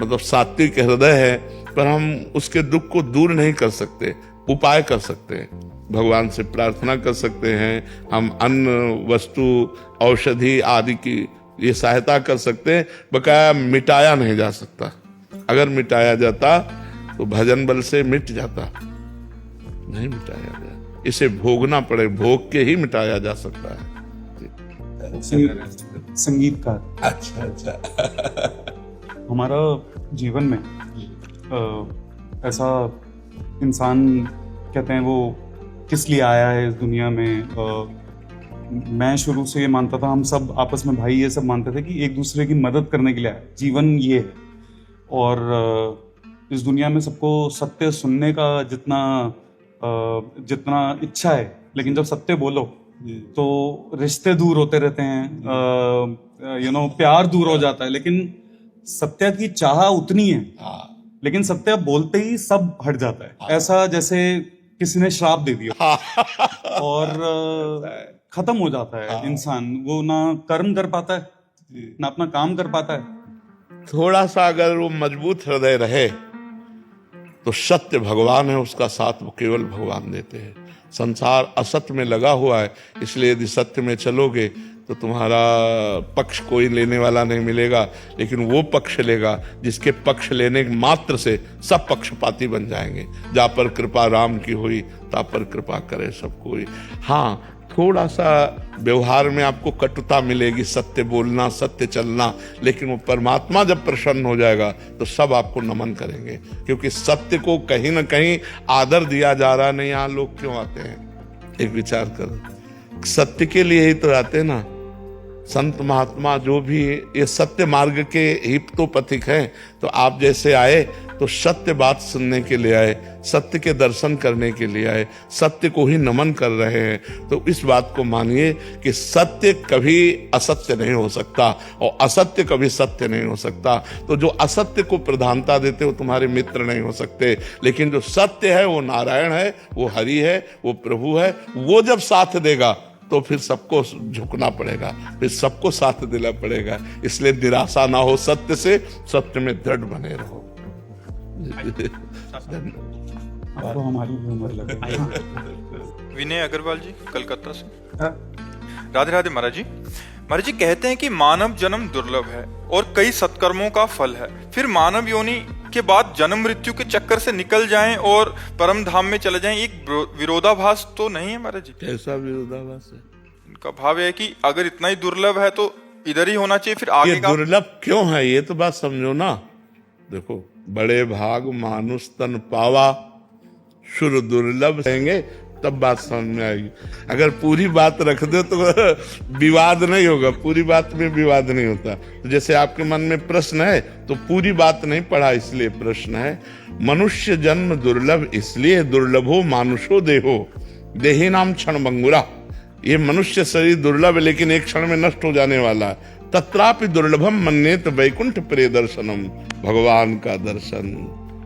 मतलब सात्विक हृदय है, पर हम उसके दुख को दूर नहीं कर सकते। उपाय कर सकते हैं, भगवान से प्रार्थना कर सकते हैं, हम अन्न वस्तु औषधि आदि की ये सहायता कर सकते हैं। बकाया मिटाया नहीं जा सकता। अगर मिटाया जाता तो भजन बल से मिट जाता, नहीं मिटाया गया, इसे भोगना पड़े, भोग के ही मिटाया जा सकता है। संगीतकार। अच्छा हमारा जीवन में ऐसा इंसान कहते हैं वो किस लिए आया है इस दुनिया में। मैं शुरू से ये मानता था, हम सब आपस में भाई ये सब मानते थे कि एक दूसरे की मदद करने के लिए आया, जीवन ये है। और इस दुनिया में सबको सत्य सुनने का जितना जितना इच्छा है, लेकिन जब सत्य बोलो तो रिश्ते दूर होते रहते हैं, प्यार दूर हो जाता है, लेकिन सत्य की चाह उतनी है, लेकिन सत्य बोलते ही सब हट जाता है। ऐसा जैसे किसी ने श्राप दे दिया और खत्म हो जाता है इंसान, वो ना कर्म कर पाता है ना अपना काम कर पाता है। थोड़ा सा अगर वो मजबूत हृदय रहे तो सत्य भगवान है, उसका साथ वो केवल भगवान देते हैं। संसार असत्य में लगा हुआ है, इसलिए यदि सत्य में चलोगे तो तुम्हारा पक्ष कोई लेने वाला नहीं मिलेगा, लेकिन वो पक्ष लेगा जिसके पक्ष लेने मात्र से सब पक्षपाती बन जाएंगे। जा पर कृपा राम की हुई, ता पर कृपा करे सब कोई। हाँ, थोड़ा सा व्यवहार में आपको कटुता मिलेगी, सत्य बोलना, सत्य चलना, लेकिन वो परमात्मा जब प्रसन्न हो जाएगा तो सब आपको नमन करेंगे, क्योंकि सत्य को कहीं ना कहीं आदर दिया जा रहा नहीं। यहाँ लोग क्यों आते हैं, एक विचार करो, सत्य के लिए ही तो आते हैं ना। संत महात्मा जो भी ये सत्य मार्ग के हितोपथिक हैं, तो आप जैसे आए तो सत्य बात सुनने के लिए आए, सत्य के दर्शन करने के लिए आए, सत्य को ही नमन कर रहे हैं। तो इस बात को मानिए कि सत्य कभी असत्य नहीं हो सकता और असत्य कभी सत्य नहीं हो सकता। तो जो असत्य को प्रधानता देते वो तुम्हारे मित्र नहीं हो सकते, लेकिन जो सत्य है वो नारायण है, वो हरि है, वो प्रभु है। वो जब साथ देगा तो फिर सबको झुकना पड़ेगा, फिर सबको साथ देना पड़ेगा। इसलिए निराशा ना हो सत्य से, सत्य में दृढ़ बने रहो। आपको हमारी भी उम्र लगे। विनय अग्रवाल जी, कलकत्ता से। राधे राधे महाराज जी। महाराज जी कहते हैं कि मानव जन्म दुर्लभ है और कई सत्कर्मों का फल है, फिर मानव योनि के बाद जन्म मृत्यु के चक्कर से निकल जाएं और परम धाम में चले जाएं, एक विरोधाभास तो नहीं है महाराज जी? कैसा विरोधाभास है? इनका भाव है कि अगर इतना ही दुर्लभ है तो इधर ही होना चाहिए, फिर आगे ये दुर्लभ क्यों है ये तो बात समझो ना। देखो, बड़े भाग मानुष तन पावा, शुर दुर्लभ रहेंगे तब बात समझ में आएगी। अगर पूरी बात रख दो तो विवाद नहीं होगा, पूरी बात में विवाद नहीं होता। तो जैसे आपके मन में प्रश्न है तो पूरी बात नहीं पढ़ा इसलिए प्रश्न है। मनुष्य जन्म दुर्लभ इसलिए, दुर्लभो मानुषो देहो, देही नाम क्षण भंगुरा। ये मनुष्य शरीर दुर्लभ है, लेकिन एक क्षण में नष्ट हो जाने वाला है। तत्रापि दुर्लभम मन्येत वैकुंठ प्रिय दर्शनम, भगवान का दर्शन,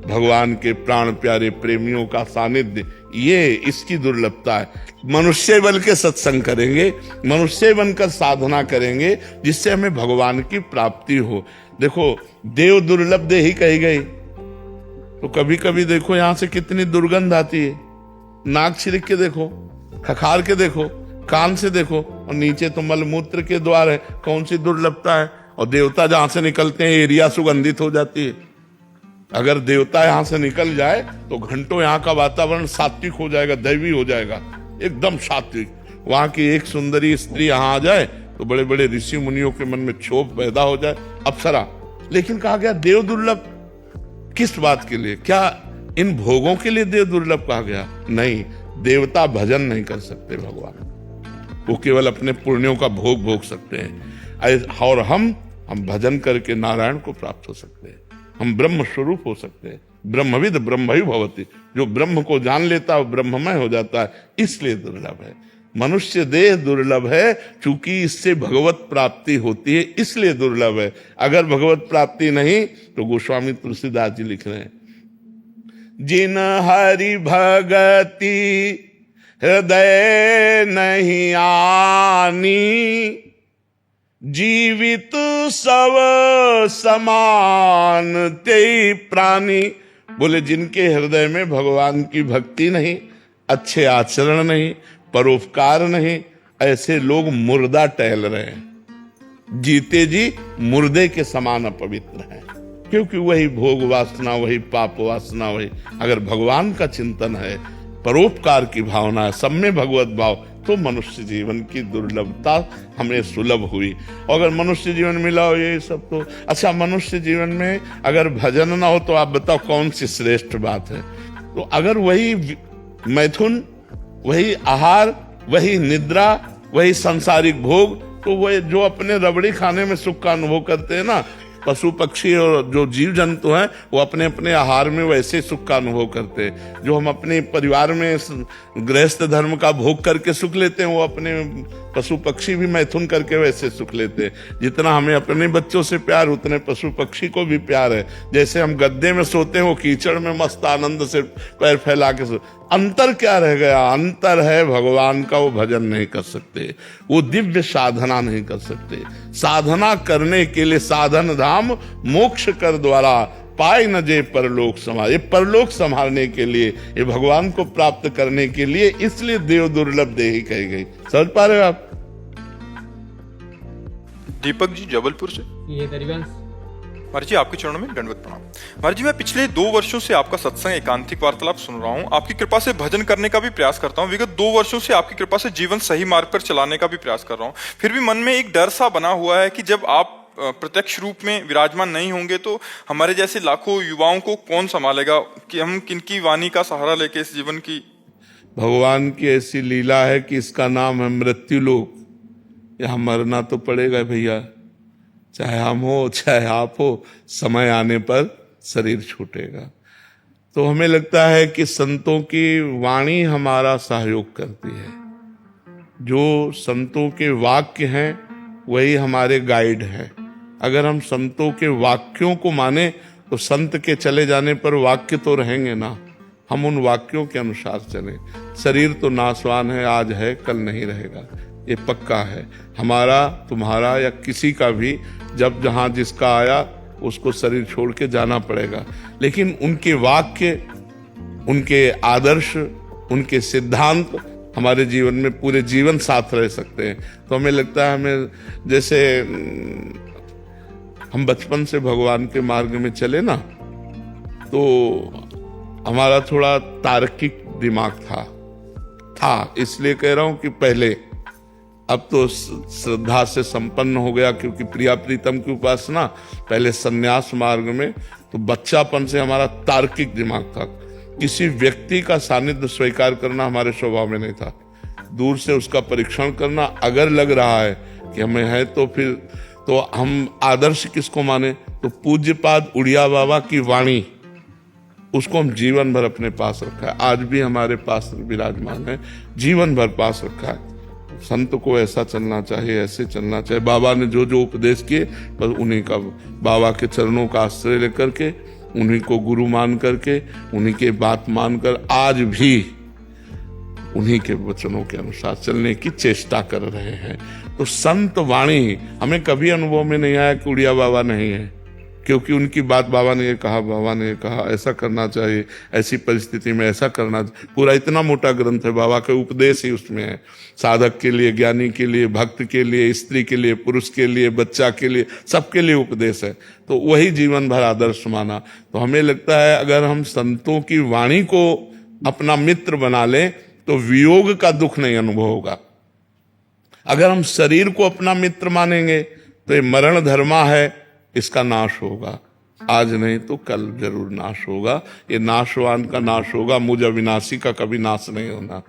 भगवान के प्राण प्यारे प्रेमियों का सानिध्य, ये इसकी दुर्लभता है। मनुष्य बन के सत्संग करेंगे, मनुष्य बनकर साधना करेंगे, जिससे हमें भगवान की प्राप्ति हो। देखो, देव दुर्लभ दे ही कही गई, तो कभी कभी देखो यहां से कितनी दुर्गंध आती है। नाक छिड़क के देखो, खखार के देखो, कान से देखो, और नीचे तो मलमूत्र के द्वार है, कौन सी दुर्लभता है। और देवता जहां से निकलते हैं एरिया सुगंधित हो जाती है। अगर देवता यहां से निकल जाए तो घंटों यहाँ का वातावरण सात्विक हो जाएगा, दैवी हो जाएगा, एकदम सात्विक। वहां की एक सुंदरी स्त्री यहाँ आ जाए तो बड़े बड़े ऋषि मुनियों के मन में क्षोभ पैदा हो जाए, अप्सरा। लेकिन कहा गया देव दुर्लभ, किस बात के लिए? क्या इन भोगों के लिए देव दुर्लभ कहा गया? नहीं, देवता भजन नहीं कर सकते भगवान, वो केवल अपने पुण्यों का भोग भोग सकते हैं। और हम भजन करके नारायण को प्राप्त हो सकते हैं, हम ब्रह्म स्वरूप हो सकते हैं। ब्रह्मविद ब्रह्मयु भवति, जो ब्रह्म को जान लेता है वो ब्रह्ममय हो जाता है, इसलिए दुर्लभ है। मनुष्य देह दुर्लभ है, चूंकि इससे भगवत प्राप्ति होती है, इसलिए दुर्लभ है। अगर भगवत प्राप्ति नहीं तो गोस्वामी तुलसीदास जी लिख रहे हैं, जिन हरि भगति हृदय नहीं आनी, जीवित सब समान ते प्राणी। बोले जिनके हृदय में भगवान की भक्ति नहीं, अच्छे आचरण नहीं, परोपकार नहीं, ऐसे लोग मुर्दा टहल रहे हैं, जीते जी मुर्दे के समान अपवित्र हैं। क्योंकि वही भोग वासना, वही पाप वासना, वही। अगर भगवान का चिंतन है, परोपकार की भावना है, सब में भगवत भाव, तो मनुष्य जीवन की दुर्लभता हमें सुलभ हुई। और अगर मनुष्य जीवन मिला हो ये सब तो अच्छा, मनुष्य जीवन में अगर भजन ना हो तो आप बताओ कौन सी श्रेष्ठ बात है? तो अगर वही मैथुन, वही आहार, वही निद्रा, वही सांसारिक भोग, तो वह जो अपने रबड़ी खाने में सुख का अनुभव करते हैं ना, पशु पक्षी और जो जीव जंतु हैं वो अपने अपने आहार में वैसे सुख का अनुभव करते हैं। जो हम अपने परिवार में गृहस्थ धर्म का भोग करके सुख लेते हैं, वो अपने पशु पक्षी भी मैथुन करके वैसे सुख लेते हैं। जितना हमें अपने बच्चों से प्यार, उतने पशु पक्षी को भी प्यार है। जैसे हम गद्दे में सोते हैं, वो कीचड़ में मस्त आनंद से पैर फैला के अंतर क्या रह गया? अंतर है भगवान का, वो भजन नहीं कर सकते, वो दिव्य साधना नहीं कर सकते। साधना करने के लिए साधन धाम मोक्ष कर द्वारा पाए न जे परलोक संभाल। ये परलोक संभालने के लिए, ये भगवान को प्राप्त करने के लिए, इसलिए देव दुर्लभ देही कही गई। समझ पा रहे हो आप? दीपक जी जबलपुर से। ये करीबन महाराज जी आपके चरणों में दंडवत प्रणाम। महाराज जी मैं पिछले 2 वर्षों से आपका सत्संग एकांतिक वार्तालाप सुन रहा हूँ। आपकी कृपा से भजन करने का भी प्रयास करता हूँ। विगत 2 वर्षों से आपकी कृपा से जीवन सही मार्ग पर चलाने का भी प्रयास कर रहा हूँ। फिर भी मन में एक डर सा बना हुआ है कि जब आप प्रत्यक्ष रूप में विराजमान नहीं होंगे तो हमारे जैसे लाखों युवाओं को कौन संभालेगा, कि हम किनकी वाणी का सहारा लेके इस जीवन की। भगवान की ऐसी लीला है कि इसका नाम है मृत्यु लोक। यहाँ मरना तो पड़ेगा भैया, चाहे हम हो चाहे आप हो, समय आने पर शरीर छूटेगा। तो हमें लगता है कि संतों की वाणी हमारा सहयोग करती है। जो संतों के वाक्य हैं वही हमारे गाइड हैं। अगर हम संतों के वाक्यों को माने तो संत के चले जाने पर वाक्य तो रहेंगे ना, हम उन वाक्यों के अनुसार चलें। शरीर तो नाशवान है, आज है कल नहीं रहेगा, ये पक्का है। हमारा, तुम्हारा या किसी का भी जब जहाँ जिसका आया उसको शरीर छोड़ के जाना पड़ेगा। लेकिन उनके वाक्य, उनके आदर्श, उनके सिद्धांत हमारे जीवन में पूरे जीवन साथ रह सकते हैं। तो हमें लगता है, हमें जैसे हम बचपन से भगवान के मार्ग में चले ना, तो हमारा थोड़ा तार्किक दिमाग था, इसलिए कह रहा हूं कि पहले, अब तो श्रद्धा से संपन्न हो गया क्योंकि प्रिया प्रीतम की उपासना। पहले सन्यास मार्ग में तो बच्चापन से हमारा तार्किक दिमाग था। किसी व्यक्ति का सानिध्य स्वीकार करना हमारे स्वभाव में नहीं था। दूर से उसका परीक्षण करना, अगर लग रहा है कि हमें है तो फिर तो हम आदर्श किसको माने? तो पूज्यपाद उड़िया बाबा की वाणी, उसको हम जीवन भर अपने पास रखा है। आज भी हमारे पास विराजमान है, जीवन भर पास रखा है। संत को ऐसा चलना चाहिए, ऐसे चलना चाहिए। बाबा ने जो जो उपदेश किए बस उन्हीं का, बाबा के चरणों का आश्रय लेकर के, उन्हीं को गुरु मान करके, उन्हीं के बात मानकर आज भी उन्हीं के वचनों के अनुसार चलने की चेष्टा कर रहे हैं। तो संत वाणी हमें कभी अनुभव में नहीं आया कि उड़िया बाबा नहीं है, क्योंकि उनकी बात बाबा ने ये कहा, बाबा ने ये कहा ऐसा करना चाहिए, ऐसी परिस्थिति में ऐसा करना चाहिए। पूरा इतना मोटा ग्रंथ है, बाबा के उपदेश ही उसमें है। साधक के लिए, ज्ञानी के लिए, भक्त के लिए, स्त्री के लिए, पुरुष के लिए, बच्चा के लिए, सबके लिए उपदेश है। तो वही जीवन भर आदर्श माना। तो हमें लगता है अगर हम संतों की वाणी को अपना मित्र बना लें तो वियोग का दुख नहीं अनुभव होगा। अगर हम शरीर को अपना मित्र मानेंगे तो ये मरण धर्मा है, इसका नाश होगा। आज नहीं तो कल जरूर नाश होगा। ये नाशवान का नाश होगा, मुझ अविनाशी का कभी नाश नहीं होना।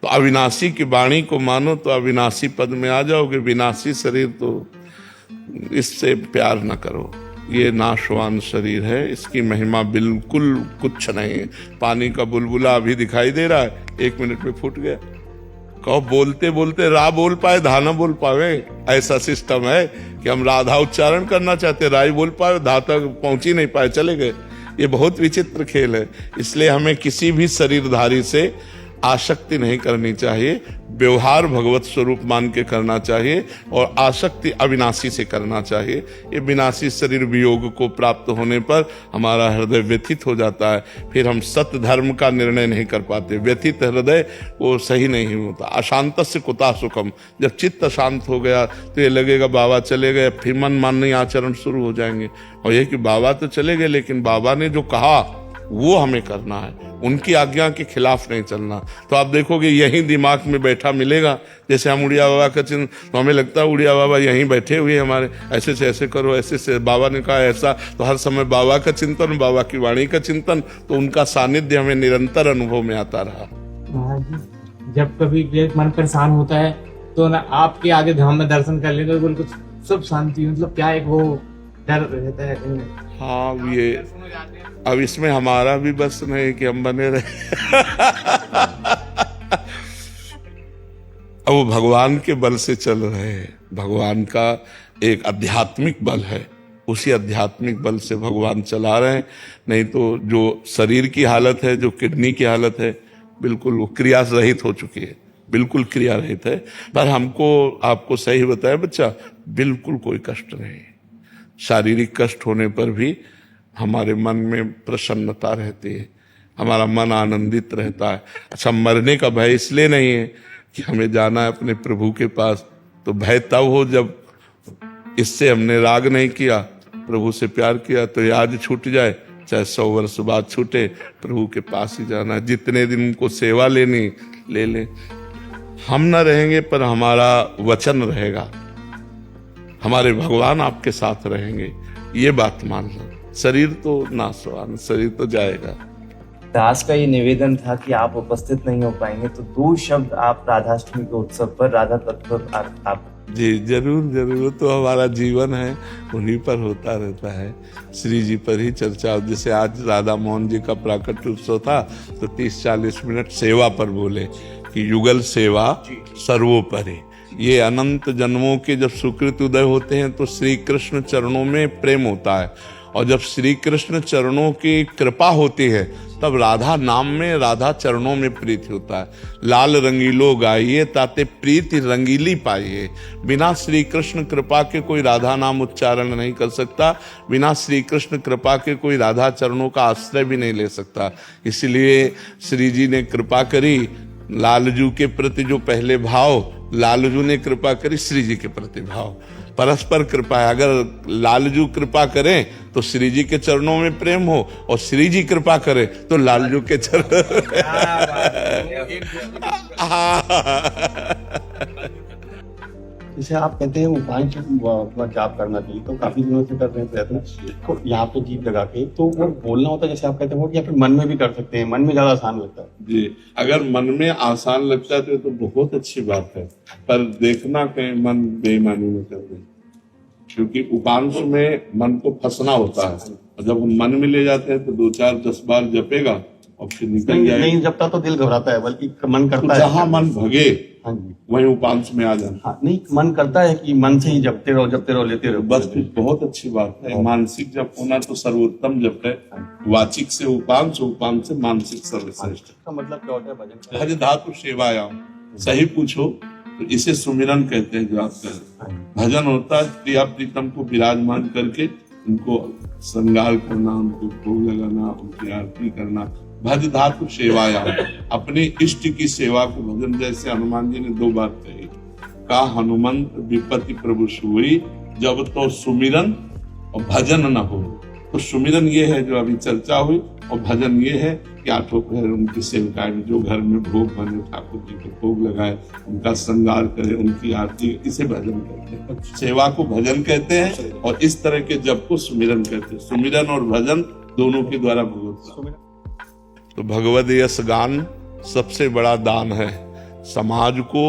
तो अविनाशी की वाणी को मानो तो अविनाशी पद में आ जाओगे। विनाशी शरीर तो इससे प्यार न करो, ये नाशवान शरीर है, इसकी महिमा बिल्कुल कुछ नहीं है। पानी का बुलबुला अभी दिखाई दे रहा है, 1 मिनट में फूट गया। कहो बोलते बोलते रा बोल पाए, धा न बोल पावे, ऐसा सिस्टम है कि हम राधा उच्चारण करना चाहते, रा ही बोल पाए, धा तक पहुंच ही नहीं पाए, चले गए। ये बहुत विचित्र खेल है। इसलिए हमें किसी भी शरीरधारी से आसक्ति नहीं करनी चाहिए। व्यवहार भगवत स्वरूप मान के करना चाहिए और आसक्ति अविनाशी से करना चाहिए। ये विनाशी शरीर वियोग को प्राप्त होने पर हमारा हृदय व्यथित हो जाता है, फिर हम सत्य धर्म का निर्णय नहीं कर पाते। व्यथित हृदय वो सही नहीं होता। अशांतस्य कुतः सुखम, जब चित्त शांत हो गया तो ये लगेगा बाबा चले गए, फिर मन माननीय आचरण शुरू हो जाएंगे। और ये कि बाबा तो चले गए लेकिन बाबा ने जो कहा वो हमें करना है, उनकी आज्ञा के खिलाफ नहीं चलना। तो आप देखोगे यही दिमाग में बैठा मिलेगा। जैसे हम उड़िया बाबा का चिन्ह, तो हमें लगता है उड़िया बाबा यहीं बैठे हुए हमारे, ऐसे से ऐसे करो, ऐसे से बाबा ने कहा ऐसा। तो हर समय बाबा का चिंतन, बाबा की वाणी का चिंतन, तो उनका सानिध्य हमें निरंतर अनुभव में आता रहा। महाराज, जब कभी मन परेशान होता है तो ना आपके आगे धाम में दर्शन कर ले तो बिल्कुल सब शांति, मतलब क्या एक वो डर रहता है कहीं? हाँ ये अब इसमें हमारा भी बस नहीं कि हम बने रहे। अब वो भगवान के बल से चल रहे हैं। भगवान का एक आध्यात्मिक बल है, उसी आध्यात्मिक बल से भगवान चला रहे हैं। नहीं तो जो शरीर की हालत है, जो किडनी की हालत है, बिल्कुल वो क्रिया रहित हो चुकी है, बिल्कुल क्रिया रहित है। पर हमको आपको सही बताया बच्चा, बिल्कुल कोई कष्ट नहीं। शारीरिक कष्ट होने पर भी हमारे मन में प्रसन्नता रहती है, हमारा मन आनंदित रहता है। अच्छा, मरने का भय इसलिए नहीं है कि हमें जाना है अपने प्रभु के पास, तो भय तब हो जब इससे हमने राग नहीं किया, प्रभु से प्यार किया, तो ये आज छूट जाए चाहे 100 वर्ष बाद छूटे, प्रभु के पास ही जाना है। जितने दिन उनको सेवा लेनी ले लें। हम न रहेंगे पर हमारा वचन रहेगा, हमारे भगवान आपके साथ रहेंगे, ये बात मान लो। शरीर तो नाशवान, शरीर तो जाएगा। दास का ये निवेदन था कि आप उपस्थित नहीं हो पाएंगे, तो 2 शब्द आप राधाष्टमी के उत्सव पर राधा तत्व पर आप जी जरूर जरूर, तो हमारा जीवन है, उन्हीं पर होता रहता है, श्री जी पर ही चर्चा। जैसे आज राधा मोहन जी का प्राकट्य उत्सव था, तो 30-40 मिनट सेवा पर बोले कि युगल सेवा सर्वोपरि। ये अनंत जन्मों के जब सुकृत उदय होते हैं तो श्री कृष्ण चरणों में प्रेम होता है, और जब श्री कृष्ण चरणों की कृपा होती है तब राधा नाम में, राधा चरणों में प्रीति होता है। लाल रंगीलो गाइए ताते प्रीति रंगीली पाइए। बिना श्री कृष्ण कृपा के कोई राधा नाम उच्चारण नहीं कर सकता, बिना श्री कृष्ण कृपा के कोई राधा चरणों का आश्रय भी नहीं ले सकता। इसलिए श्री जी ने कृपा करी, लालजू के प्रति जो पहले भाव, लालजू ने कृपा करी श्री जी के प्रति भाव, परस्पर कृपा है। अगर लालजू कृपा करें तो श्री जी के चरणों में प्रेम हो, और श्री जी कृपा करें तो लालजू के चरण। जैसे आप कहते हैं उपांश अपना जाप करना चाहिए, तो काफी दिनों से कर रहे हैं प्रयत्न, तो यहाँ पे जीप लगा के, तो वो बोलना होता है जैसे आप कहते हैं, या फिर मन में भी कर सकते हैं? मन में ज्यादा आसान लगता है जी, अगर मन में आसान लगता है तो बहुत अच्छी बात है, पर देखना कहीं मन बेईमानी में कर दे, क्योंकि उपांश में मन को फंसना होता है, और जब हम मन में ले जाते हैं तो 2-4-10 बार जपेगा और फिर निकल जाएगा। नहीं जपता तो दिल घबराता है, बल्कि मन करता तो है जहाँ मन भगे हाँ जी, वहीं उपांश में आ जाना। हाँ, नहीं मन करता है कि मन से ही जपते रहो लेते रहो, बस फिर बहुत अच्छी बात है। मानसिक जप होना तो सर्वोत्तम जप है, वाचिक से उपांश, उपांश से मानसिक सर्वश्रेष्ठ। इसका मतलब क्या होता है भजन? भज धातु सेवायाम, सही पूछो तो इसे सुमिरन कहते हैं। जो आप कहें भजन होता है प्रिया प्रीतम को विराजमान करके उनको श्रृंगार करना, उनको भोग लगाना, उनकी आरती करना। भज धातु सेवायाम, अपने इष्ट की सेवा को भजन, जैसे हनुमान जी ने 2 बार कही, का हनुमंत विपत्ति प्रभु सोई, जब तो सुमिरन और भजन न हो। तो सुमिरन ये है जो अभी चर्चा हुई, और भजन ये है कि 8 पहर उनकी सेविकाएं में जो घर में भोग बने, ठाकुर जी को भोग लगाए, उनका श्रृंगार करे, उनकी आरती, इसे भजन कहते हैं। सेवा को भजन कहते हैं, और इस तरह के जप को सुमिरन कहते हैं। सुमिरन और भजन दोनों के द्वारा भगवत। तो भगवद यश गान सबसे बड़ा दान है। समाज को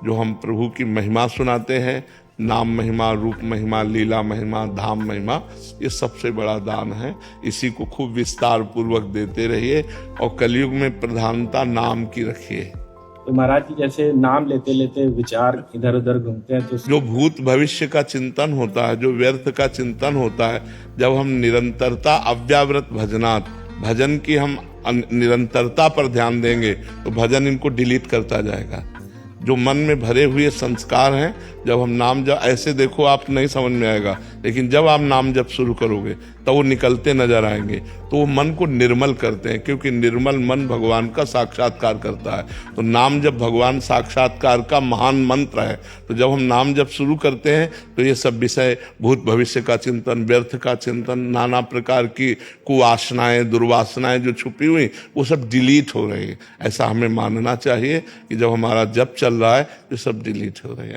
जो हम प्रभु की महिमा सुनाते हैं, नाम महिमा, रूप महिमा, लीला महिमा, धाम महिमा, ये सबसे बड़ा दान है। इसी को खूब विस्तार पूर्वक देते रहिए, और कलयुग में प्रधानता नाम की रखिए। तो महाराज जी जैसे नाम लेते लेते विचार इधर उधर घूमते हैं, तो जो भूत भविष्य का चिंतन होता है, जो व्यर्थ का चिंतन होता है, जब हम निरंतरता अव्यावृत भजनात्, भजन की हम निरंतरता पर ध्यान देंगे तो भजन इनको डिलीट करता जाएगा। जो मन में भरे हुए संस्कार हैं, जब हम नाम जब ऐसे देखो आप नहीं समझ में आएगा, लेकिन जब आप नाम जब शुरू करोगे तो वो निकलते नजर आएंगे, तो वो मन को निर्मल करते हैं, क्योंकि निर्मल मन भगवान का साक्षात्कार करता है। तो नाम जब भगवान साक्षात्कार का महान मंत्र है, तो जब हम नाम जब शुरू करते हैं तो ये सब विषय, भूत भविष्य का चिंतन, व्यर्थ का चिंतन, नाना प्रकार की कुवासनाएं, दुर्वासनाएं जो छुपी हुई, वो सब डिलीट हो रही है। ऐसा हमें मानना चाहिए कि जब हमारा जप चल रहा है, ये सब डिलीट हो रहे हैं।